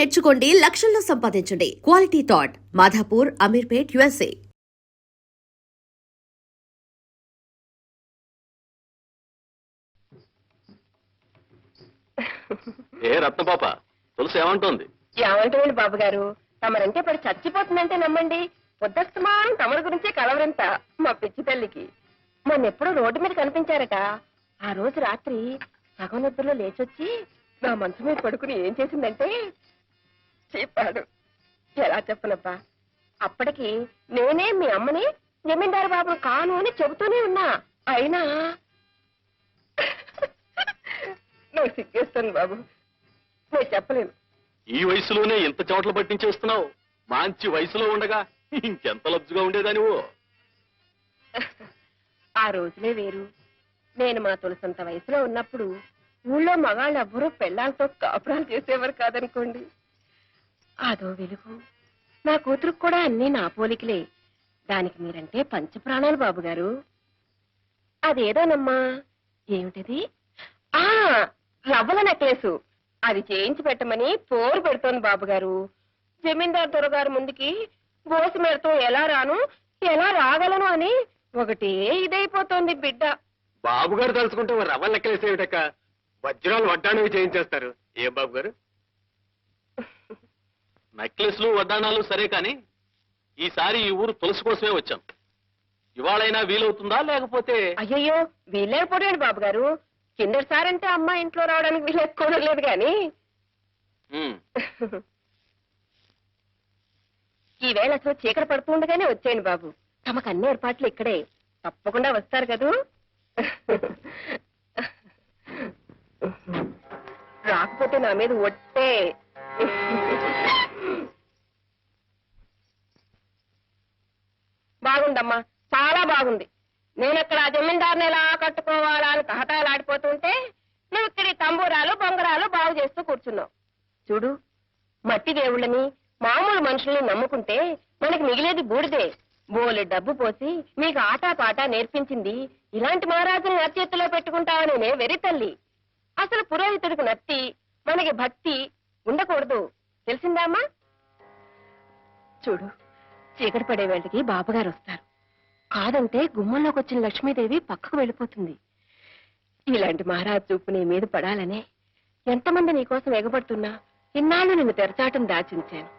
నేర్చుకోండి, లక్షల్లో సంపాదించండి. Quality thought Madhapur, Ameerpet, USA. ఏ రత్నపాప, తులసి ఏమంటోంది? ఏమంటుంది బాబు గారు, తమరంటే పడి చచ్చిపోతుందంటే నమ్మండి. పొద్దస్తమానం తమరి గురించే కలవరంత మా పిచ్చి తల్లికి. మొన్నెప్పుడు రోడ్డు మీద కనిపించారట. ఆ రోజు రాత్రి సగం నిద్రలో లేచొచ్చి నా మనసు మీద పడుకుని ఏం చేసిందంటే చెప్పాడు. ఎలా చెప్పనబ్బా, అప్పటికి నేనే మీ అమ్మని జమీందారు బాబు కాను అని చెబుతూనే ఉన్నా. అయినా నాకు సిగ్గేస్తుంది బాబు, నేను చెప్పలేను. ఈ వయసులోనే ఇంత చోట్ల పట్టించేస్తున్నావు. మంచి వయసులో ఉండగా ఇంకెంత లబ్జుగా ఉండేదానివో. ఆ రోజులే వేరు. నేను మా తులసంత వయసులో ఉన్నప్పుడు ఊళ్ళో మగాళ్ళు ఎవ్వరూ పెళ్ళాలతో కాపురాలు చేసేవారు కాదనుకోండి. అదో వెలుగు. నా కూతురుకు కూడా అన్నీ నా పోలికలే. దానికి మీరంటే పంచప్రాణాలు బాబు గారు. అదేదోనమ్మా, ఏమిటది? ఆ రవ్వల నెక్లెసు. అది చేయించి పెట్టమని పోరు పెడుతోంది బాబు గారు. జమీందారు దొరగారు ముందుకి బోసు మేరతో ఎలా రాను, ఎలా రాగలను అని ఒకటే ఇదైపోతోంది బిడ్డ. బాబు గారు తలుచుకుంటే రవ్వ లెక్కలేసేవిటక్క, వజ్రాలు వడ్డాణవి చేయించేస్తారు. ఏం బాబు గారు? నెక్లెస్లు వడ్డాణాలు సరే కాని ఈసారి ఈ ఊరు తులసి కోసమే వచ్చాం. ఇవాళైనా వీలవుతుందా, లేకపోతే? అయ్యయ్యో, వీలేకపోయాడు బాబు గారు. కిందసారంటే అమ్మ ఇంట్లో రావడానికి వీలేసుకోవడం లేదు గాని ఈవేళ అసలు చీకటి పడుతుండగానే వచ్చేయండి బాబు. తమకు అన్ని ఏర్పాట్లు ఇక్కడే. తప్పకుండా వస్తారు కదూ. రాకపోతే నా మీద ఒట్టే. బాగుందమ్మా, చాలా బాగుంది. నేనక్కడ జమీందారుని ఎలా కట్టుకోవాలా అని తహతాలాడిపోతుంటే నువ్వు ఇక్కడి తంబూరాలు బొంగరాలు బాగు చేస్తూ కూర్చున్నావు. చూడు, మట్టి దేవుళ్ళని మామూలు మనుషుల్ని నమ్ముకుంటే మనకి మిగిలేది బూడిదే. బోలె డబ్బు పోసి మీకు ఆటా పాటా నేర్పించింది ఇలాంటి మహారాజుని నచ్చేత్తులో పెట్టుకుంటావనే వెరి తల్లి. అసలు పురోహితుడికి నత్తి, మనకి భక్తి ఉండకూడదు, తెలిసిందామా? చూడు, చీకటి పడే వేళకి బాబుగారు వస్తారు. కాదంటే గుమ్మంలోకి వచ్చిన లక్ష్మీదేవి పక్కకు వెళ్ళిపోతుంది. ఇలాంటి మహారాజు చూపు నీ మీద పడాలనే ఎంతమంది నీకోసం ఎగబడుతున్నా ఇన్నాళ్ళు నిన్ను తెరచాటం దాచించాను.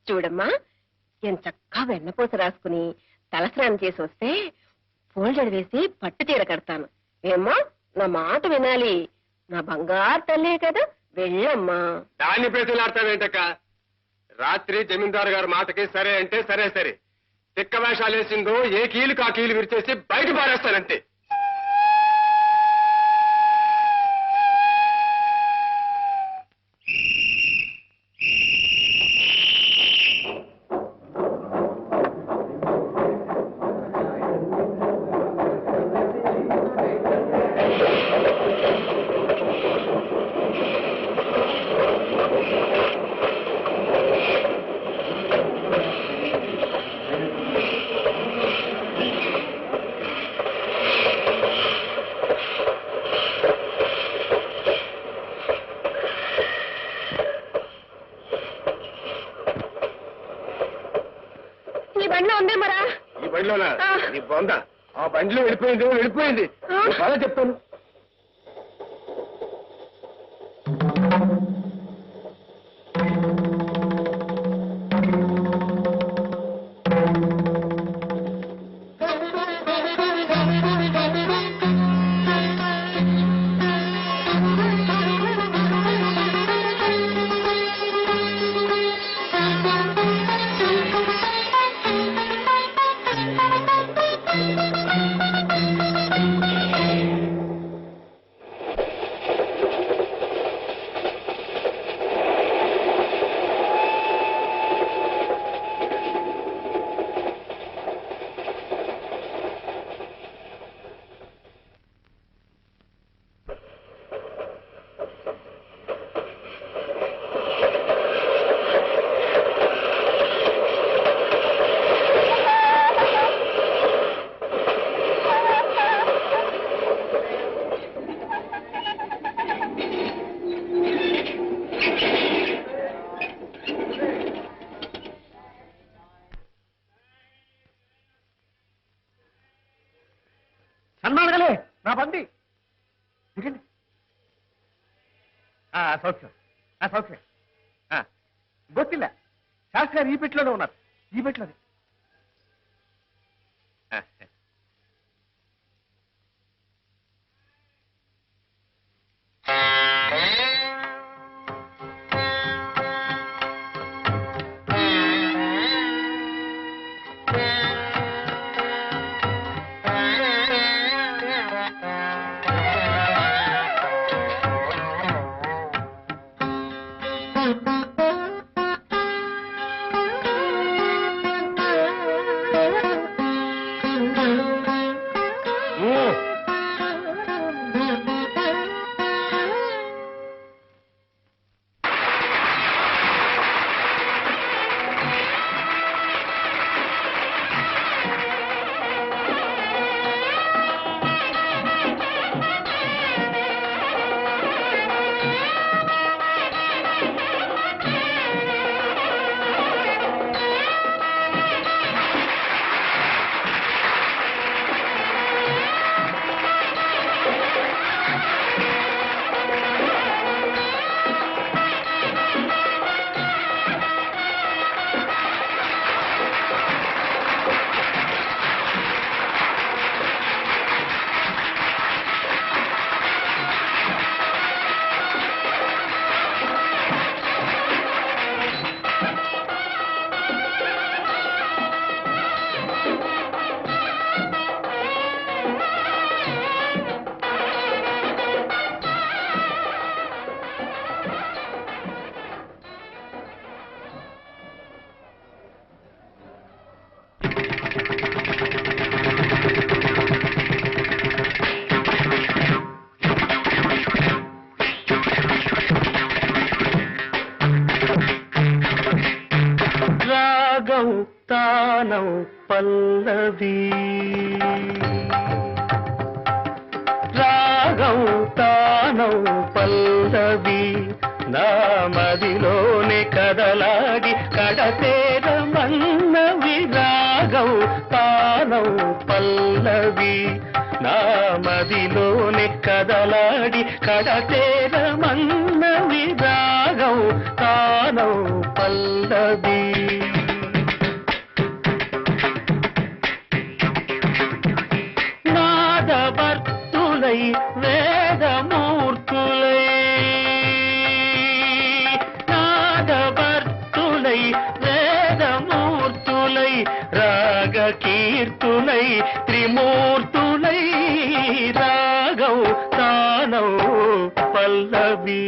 చూడమ్మా, ఎంచక్కా వెన్నపూస రాసుకుని తలస్నానం చేసి వస్తే పూలజడి వేసి పట్టు చీర కడతాను. ఏమో, నా మాట వినాలి. నా బంగారు తల్లి కదా, వెళ్ళమ్మా. దాన్ని ప్రతిలాడతావేంటక్క? రాత్రి జమీందారు గారి మాటకి సరే అంటే సరే సరే. తిక్క వేషాలు వేసిందో ఏ కీలుకు ఆ కీలు విరిచేసి బయట పారేస్తానంతే. ఈ బండిలోనా? నీ బొంద ఆ బండిలో వెళ్ళిపోయింది. బాగా చెప్తాను. సౌఖ్యం సౌఖ్యం ಗೊತ್ತಿಲ್ಲ ಶಾಸ್ತ್ರಿ గారు ఈ పెట్టులోనే ఉన్నారు ఈ పెట్టులోనే తానౌ పల్లవి రాగౌ తానౌ పల్లవి నా మదిలోనే కదలాడి కడతేర మన్నవి రాగౌ తానౌ పల్లవి నా మదిలోనే కదలాడి కడతేర మన్నవి రాగౌ తానౌ పల్లవి నాదవర్తులై వేదమూర్తులై నాదవర్తులై వేదమూర్తులై రాగకీర్తులై త్రిమూర్తులై రాగౌ తానౌ పల్లవి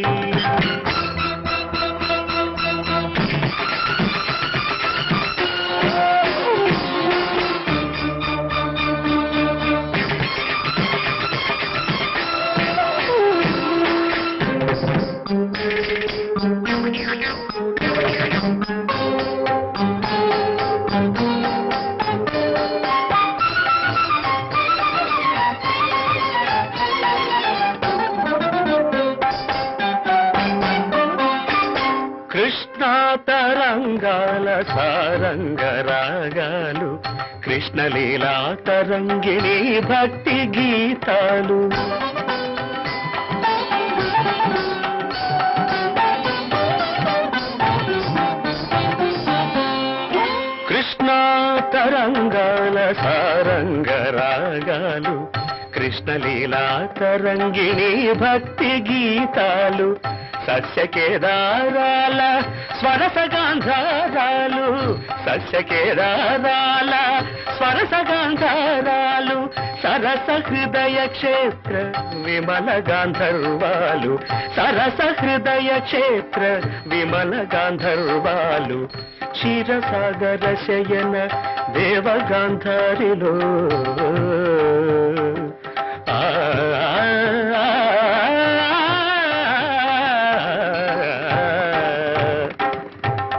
కృష్ణా తరంగాల సారంగ రాగాలు కృష్ణలీలా తరంగిణి భక్తి గీతాలు కృష్ణా తరంగాల సారంగ రాగాలు కృష్ణలీలా తరంగిణి భక్తి గీతాలు సస్యకేదారాల స్వరసగాంధారాలు సస్యకేదారాల స్వరసగాంధారాలు సరస హృదయ క్షేత్ర విమల గాంధర్వాలు సరస హృదయ క్షేత్ర విమల గాంధర్వాలు క్షీరసాగర శయన దేవగాంధారిలో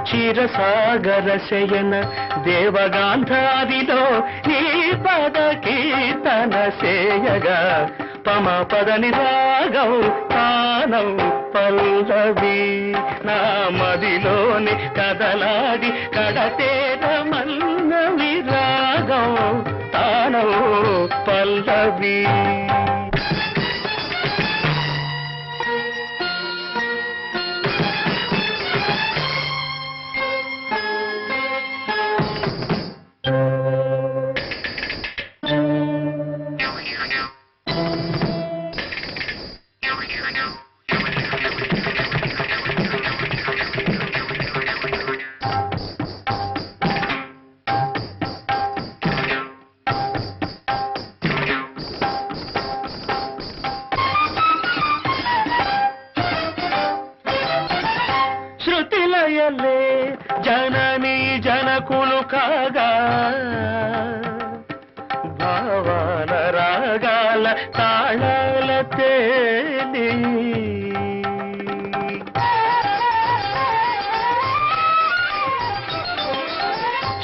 క్షీరసాగర శయన దేవగాంధారిలో నీ పద కీర్తన సేయగా పమ పదని రాగం తానౌ పల్లవి నా మదిలోని కదలాడి కడతేర మన్నవి రాగం తానౌ పల్లవి శృతిలయలే జనని జనకులు కాగా భావాల రాగాల తాళాల తేలి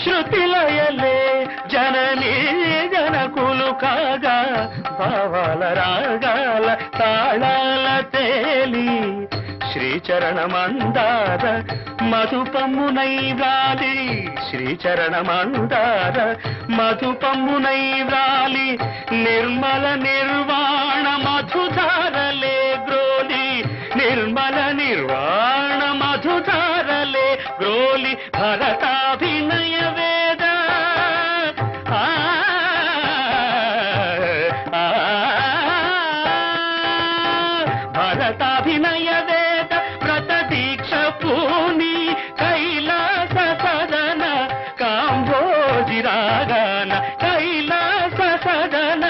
శృతిలయలే జనని జనకులు కాగా భావాల రాగాల తాళాల తేలి శ్రీచరణమందార మధుపమ్మునై వ్రాలి శ్రీచరణమందార మధుపమ్మునై వ్రాలి నిర్మల నిర్వాణ మధుధారలే గ్రోలి నిర్మల నిర్వాణ మధుధారలే గ్రోలి భరతాభినయ వేద భరతాభినయ వేద వ్రత దీక్ష పూని కైలాస సదన కాంబోజి రాగాన కైలాస సదన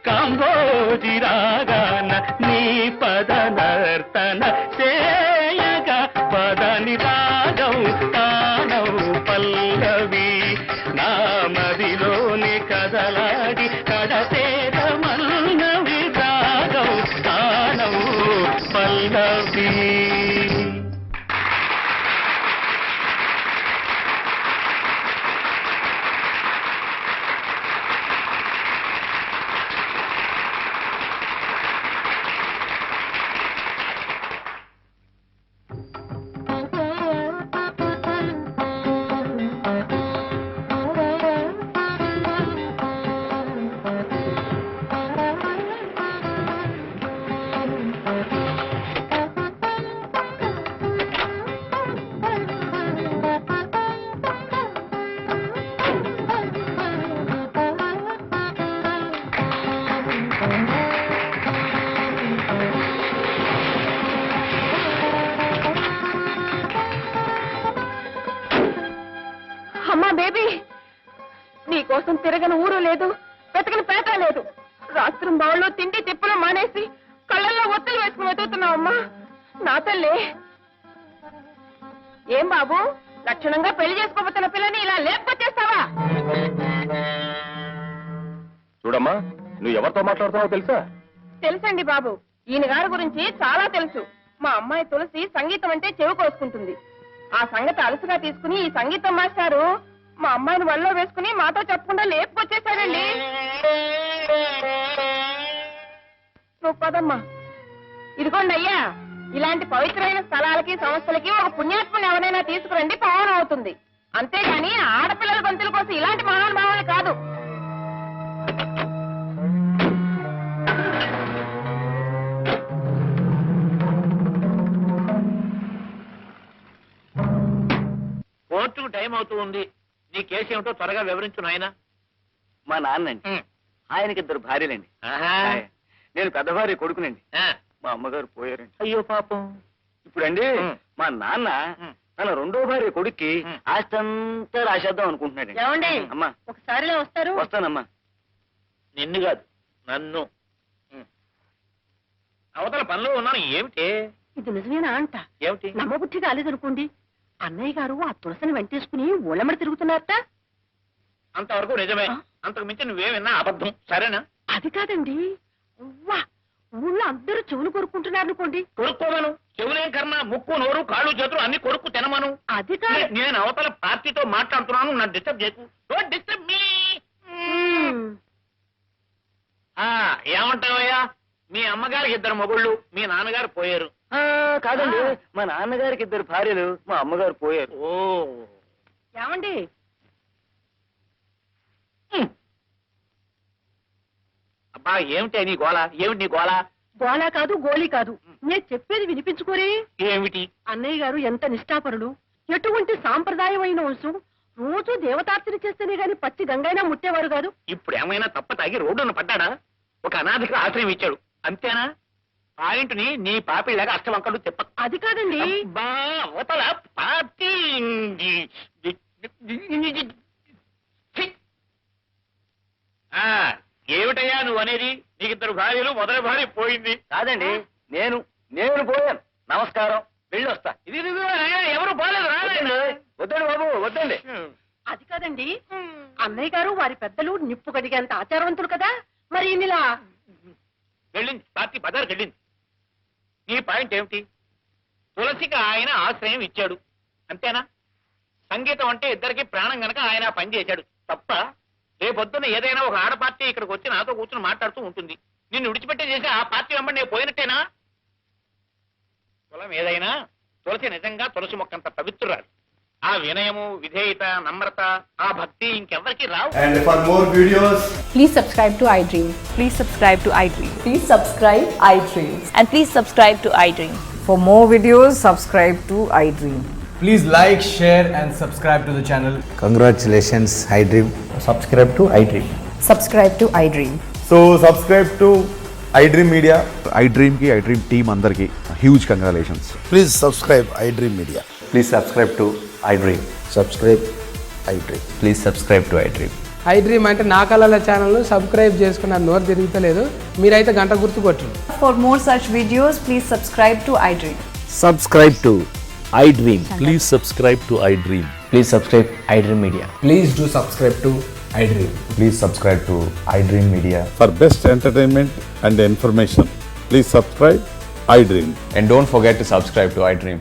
కాంబోజి రాగాన నీ పద నర్తన సేయగ పదని రాగం తానౌ పల్లవి నామదిలోని కదలాడి కడతేర మన్నవి రాగం తానౌ పల్లవి. అమ్మా బేబీ, నీకోసం తిరగని ఊరు లేదు, వెతకని పేట లేదు. రాత్రి బావుల్లో తిండి తిప్పులు మానేసి కళ్ళల్లో ఒత్తులు వేసుకుని వెతుకుతున్నావమ్మా. నా తల్లి, ఏం బాబు లక్షణంగా పెళ్లి చేసుకోబోతున్న పిల్లని ఇలా లేపుకొచ్చేస్తావా? చూడమ్మా, నువ్వు ఎవరితో మాట్లాడుతున్నావో తెలుసా? తెలుసండి బాబు, ఈయన గారి గురించి చాలా తెలుసు. మా అమ్మాయి తులసి సంగీతం అంటే చెవి కోసుకుంటుంది. ఆ సంగతి అలసుగా తీసుకుని ఈ సంగీతం మాస్టారు మా అమ్మాయిని వల్ల వేసుకుని మాతో చెప్పకుండా లేపుకొచ్చేసాడండి. నువ్వు పదమ్మా. ఇదిగోండి అయ్యా, ఇలాంటి పవిత్రమైన స్థలాలకి సంస్థలకి ఒక పుణ్యాత్మని ఎవరైనా తీసుకురండి, పావనం అవుతుంది. అంతేగాని ఆడపిల్లల గొంతుల కోసం ఇలాంటి మహానుభావాలు కాదు. కోర్టుకు టైం అవుతూ ఉంది. నీ కేసు ఏమిటో త్వరగా వివరించు నాయనా. మా నాన్నండి, ఆయనకి 2 భార్యలండి. నేను పెద్ద భార్య కొడుకునండి. మా అమ్మగారు పోయారండి. అయ్యో పాపం. ఇప్పుడండి మా నాన్న తన 2వ భార్య కొడుక్కి ఆస్తి అంతా రాసేద్దాం అనుకుంటున్నాడండి. ఏమండి అమ్మా ఒకసారిలో వస్తారు? వస్తానమ్మా. నిన్ను కాదు, నన్ను. అవతల పనిలో ఉన్నాను. ఏమిటి ఇది నిజమేనా అంట? ఏమిటి? నమ్మబుద్ధి కాలేదనుకోండి. అన్నయ్య గారు ఆ తులసిని వెంటేసుకుని ఊళ్ళమడి తిరుగుతున్నారట. అంతవరకు నిజమే. అంతకు మించి నువ్వేమన్నా అబద్ధం. సరేనా? అది కాదండి, ఉవ్వా, ఊళ్ళో అందరూ చెవులు కొరుక్కుంటున్నారు అనుకోండి. కొరుక్కోమను. చెవులేం కర్మ, ముక్కు నోరు కాళ్ళు చేతులు అన్ని కొరుక్కు తినమను. అది కాదు. నేను అవతల పార్టీతో మాట్లాడుతున్నాను. నన్ను డిస్టర్బ్ చేయకు. Don't disturb me. ఏమంటావయ్యా? మీ అమ్మగారికి 2 మొగుళ్ళు, మీ నాన్నగారు పోయారు. కాదండి, మా నాన్నగారికి 2 భార్యలు, మా అమ్మగారు పోయారు. ఓ, ఏమండి అబ్బా ఏమిటి నీ గోళ? ఏమిటి నీ గోళ? గోలా కాదు, గోలీ కాదు. నేను చెప్పేది వినిపించుకోరే. ఏమిటి? అన్నయ్య గారు ఎంత నిష్ఠాపరుడు, ఎటువంటి సాంప్రదాయమైన వంశం. రోజు దేవతార్చన చేస్తేనే గాని పచ్చి గంగైనా ముట్టేవారు కాదు. ఇప్పుడు ఏమైనా తప్ప తాగి రోడ్డున పడ్డాడా? ఒక అనాథకి ఆశ్రయం ఇచ్చాడు, అంతేనా? పాయింట్ని నీ పాపిళ్ళగా అష్టవంకలు చెప్ప. అది కాదండి. అబ్బా, అవతల పార్టీ. ఏమిటయ్యా నువ్వు అనేది? నీకు 2 భార్యలు, మొదటి భార్య పోయింది. కాదండి, నేను పోయాను. నమస్కారం, వెళ్ళొస్తా. ఇది ఎవరు పోలేదు. అన్నయ్య గారు వారి పెద్దలు నిప్పు కడిగేంత ఆచారవంతులు కదా, మరి ఇలా వెళ్ళింది పార్టీ బజార్కి వెళ్ళింది. నీ పాయింట్ ఏమిటి? తులసికి ఆయన ఆశ్రయం ఇచ్చాడు అంతేనా? సంగీతం అంటే ఇద్దరికి ప్రాణం గనక ఆయన ఆ పని చేశాడు తప్ప, రేపొద్దున ఏదైనా ఒక ఆడ పార్టీ ఇక్కడికి వచ్చి నాతో కూర్చొని మాట్లాడుతూ ఉంటుంది. నిన్ను విడిచిపెట్టే చేసి ఆ పార్టీ వెంబడి నేను పోయినట్టేనా? కులం ఏదైనా తులసి నిజంగా తులసి మొక్కంత పవిత్రురాలు. ఆ వినయము, విధేయత, నమ్రత, ఆ భక్తి ఇంకెవ్వరికి రావు. And for more videos, Please subscribe to iDream. Please subscribe to iDream. Please subscribe iDream. And please subscribe to iDream. For more videos, subscribe to iDream. please like, share and subscribe to the channel. Congratulations, iDream. Subscribe to iDream. Subscribe to iDream. So subscribe to iDream Media. iDream ki iDream team andarki huge congratulations. Please subscribe iDream Media. Please subscribe to iDream. Subscribe iDream. Please subscribe to iDream. iDream అంటే నా కళల ఛానల్ను subscribe చేసుకున్న నోరు తిరుగుతలేదు, మీరైతే గంట గుర్తు కొట్టండి. For more such videos, please subscribe to iDream. Subscribe to iDream. Please subscribe to iDream. Please subscribe iDream Media. Please do subscribe to iDream. Please subscribe to iDream Media. For best entertainment and information, please subscribe iDream. And don't forget to subscribe to iDream.